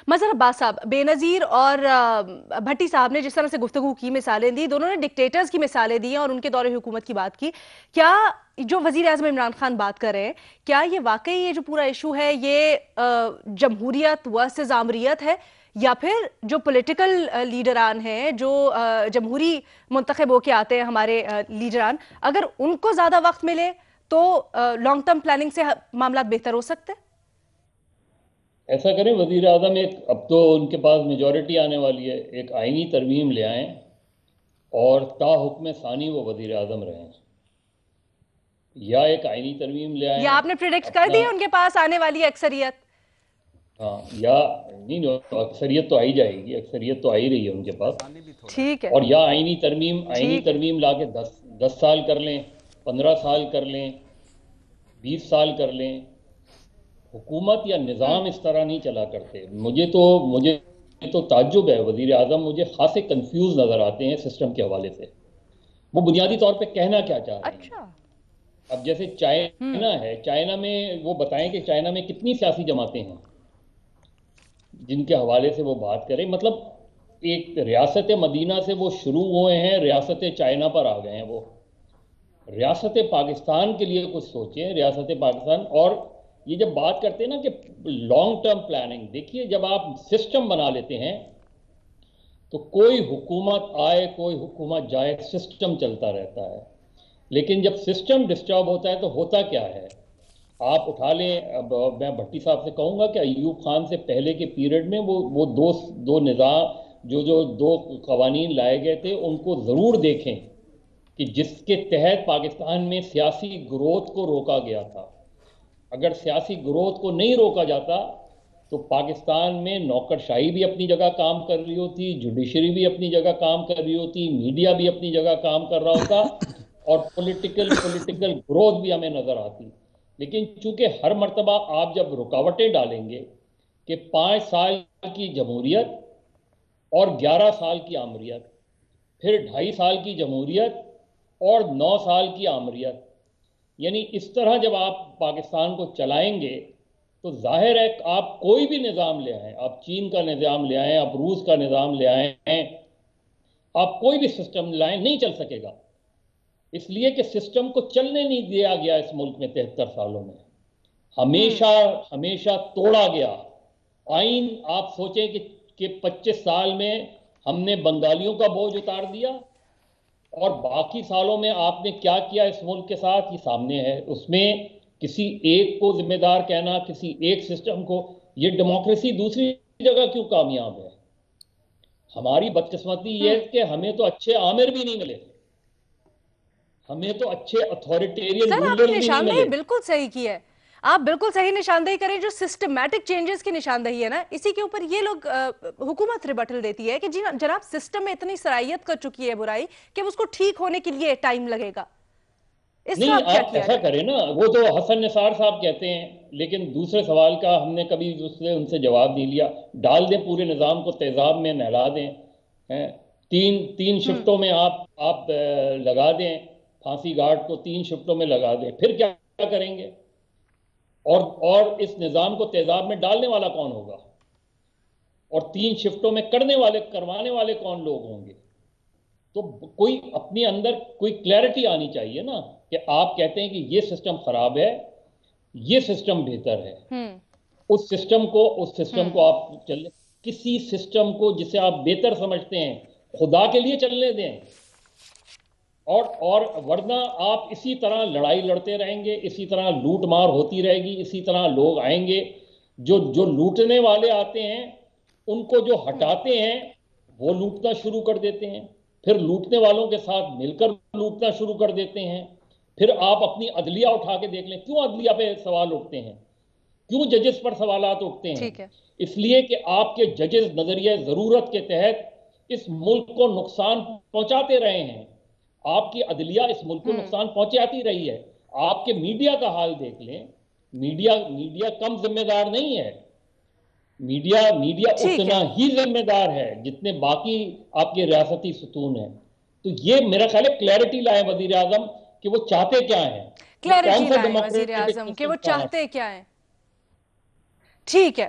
मजहर अब्बास साहब, बेनज़ीर और भट्टी साहब ने जिस तरह से गुफ्तगू की, मिसालें दी, दोनों ने डिक्टेटर्स की मिसालें दी और उनके दौरे हुकूमत की बात की। क्या जो वज़ीर आज़म इमरान खान बात कर रहे हैं, क्या ये वाकई ये जो पूरा इशू है ये जमहूरियत वर्सेस आमरीत है, या फिर जो पॉलिटिकल लीडरान हैं, जो जमहूरी मुंतखब होके आते हैं हमारे लीडरान, अगर उनको ज़्यादा वक्त मिले तो लॉन्ग टर्म प्लानिंग से मामला बेहतर हो सकते हैं? ऐसा करें, वजीर आजम एक, अब तो उनके पास मेजॉरिटी आने वाली है, एक आईनी तरमीम ले आएं और ताहुक्म सानी वो वजीर आजम रहें, या एक आईनी तरमीम ले या आएं आपने प्रिडिक्ट कर अपना। दी है उनके पास आने वाली अक्सरियत? हाँ, या नहीं, अक्सरियत तो आई जाएगी, अक्सरियत तो आ ही रही है उनके पास। ठीक है। और या आईनी ठीक है। तरमीम ला के 10 साल कर लें, 15 साल कर लें, 20 साल कर लें। हुकूमत या निज़ाम इस तरह नहीं चला करते। मुझे तो ताज्जुब है, वज़ीर आज़म मुझे खासे कंफ्यूज नज़र आते हैं सिस्टम के हवाले से। वो बुनियादी तौर पे कहना क्या चाह रहे हैं। अच्छा। अब जैसे हम्म। चाइना है, चाइना में वो बताएं कि चाइना में कितनी सियासी जमातें हैं जिनके हवाले से वो बात करें। मतलब एक रियासत मदीना से वो शुरू हुए हैं, रियासत चाइना पर आ गए हैं वो। रियासत पाकिस्तान के लिए कुछ सोचें, रियासत पाकिस्तान। और ये जब बात करते हैं ना कि लॉन्ग टर्म प्लानिंग, देखिए जब आप सिस्टम बना लेते हैं तो कोई हुकूमत आए कोई हुकूमत जाए, सिस्टम चलता रहता है। लेकिन जब सिस्टम डिस्टर्ब होता है तो होता क्या है, आप उठा लें। अब मैं भट्टी साहब से कहूँगा कि अयूब खान से पहले के पीरियड में वो दो निज़ाम, जो जो दो कवानीन लाए गए थे, उनको ज़रूर देखें कि जिसके तहत पाकिस्तान में सियासी ग्रोथ को रोका गया था। अगर सियासी ग्रोथ को नहीं रोका जाता तो पाकिस्तान में नौकरशाही भी अपनी जगह काम कर रही होती, जुडिशरी भी अपनी जगह काम कर रही होती, मीडिया भी अपनी जगह काम कर रहा होता, और पॉलिटिकल ग्रोथ भी हमें नजर आती। लेकिन चूंकि हर मर्तबा आप जब रुकावटें डालेंगे कि 5 साल की जमहूरियत और 11 साल की आमरीत, फिर 2.5 साल की जमहूरियत और 9 साल की आमरीत, यानी इस तरह जब आप पाकिस्तान को चलाएंगे तो जाहिर है आप कोई भी निज़ाम ले आएं, आप चीन का निज़ाम ले आएं, आप रूस का निज़ाम ले आएं, आप कोई भी सिस्टम लाएं, नहीं चल सकेगा। इसलिए कि सिस्टम को चलने नहीं दिया गया इस मुल्क में 73 सालों में। हम्म। हमेशा हमेशा तोड़ा गया आइन। आप सोचें कि 25 साल में हमने बंगालियों का बोझ उतार दिया, और बाकी सालों में आपने क्या किया इस मुल्क के साथ ये सामने है। उसमें किसी एक को जिम्मेदार कहना, किसी एक सिस्टम को, ये डेमोक्रेसी दूसरी जगह क्यों कामयाब है। हमारी बदकिस्मती ये है हम्म। कि हमें तो अच्छे आमिर भी नहीं मिले, हमें तो अच्छे अथॉरिटेरियन सर, आपने रूलर्स भी नहीं निशानदेही मिले। बिल्कुल सही की है। आप बिल्कुल सही निशानदेही करें। जो सिस्टमैटिक चेंजेस की निशानदेही है ना, इसी के ऊपर ये लोग हुकूमत रिबटल देती है कि जी जनाब, सिस्टम में इतनी सराहियत कर चुकी है बुराई कि अब उसको ठीक होने के लिए टाइम लगेगा। इसका नहीं, अब क्या आप किया ऐसा जाए? करें ना, वो तो हसन निसार साहब कहते हैं, लेकिन दूसरे सवाल का हमने कभी उनसे जवाब नहीं लिया। डाल दें पूरे निज़ाम को तेजाब में, नहला दें। हैं, तीन तीन हम्म। शिफ्टों में आप लगा दें, फांसी घाट को 3 शिफ्टों में लगा दें, फिर क्या क्या करेंगे। और इस निज़ाम को तेजाब में डालने वाला कौन होगा, और 3 शिफ्टों में करवाने वाले कौन लोग होंगे। तो कोई अपने अंदर कोई क्लैरिटी आनी चाहिए ना, कि आप कहते हैं कि ये सिस्टम खराब है, ये सिस्टम बेहतर है। हम्म। उस सिस्टम को हम्म। आप चलने, किसी सिस्टम को जिसे आप बेहतर समझते हैं, खुदा के लिए चलने दें। और वरना आप इसी तरह लड़ाई लड़ते रहेंगे, इसी तरह लूट मार होती रहेगी, इसी तरह लोग आएंगे। जो जो लूटने वाले आते हैं उनको जो हम्म। हटाते हैं वो लूटना शुरू कर देते हैं, फिर लूटने वालों के साथ मिलकर लूटना शुरू कर देते हैं। फिर आप अपनी अदलिया उठा के देख लें, क्यों अदलिया पे सवाल उठते हैं, क्यों जजेस पर सवालात उठते हैं। ठीक है। इसलिए कि आपके जजेस नजरिए जरूरत के तहत इस मुल्क को नुकसान पहुंचाते रहे हैं। आपकी अदलिया इस मुल्क को हम्म। नुकसान पहुंचाती रही है। आपके मीडिया का हाल देख लें, मीडिया मीडिया कम जिम्मेदार नहीं है। मीडिया मीडिया ठीक उतना है। ही जिम्मेदार है जितने बाकी आपके रियासती सुतून हैं। तो ये मेरा ख्याल है क्लैरिटी लाए वजीर आजम कि वो चाहते क्या हैं, वो कौन क्लैरिटी सा लाएं वजीर डेमोक्रेटिक आजम कि सिस्टम वो चाहना। चाहते क्या है। ठीक है।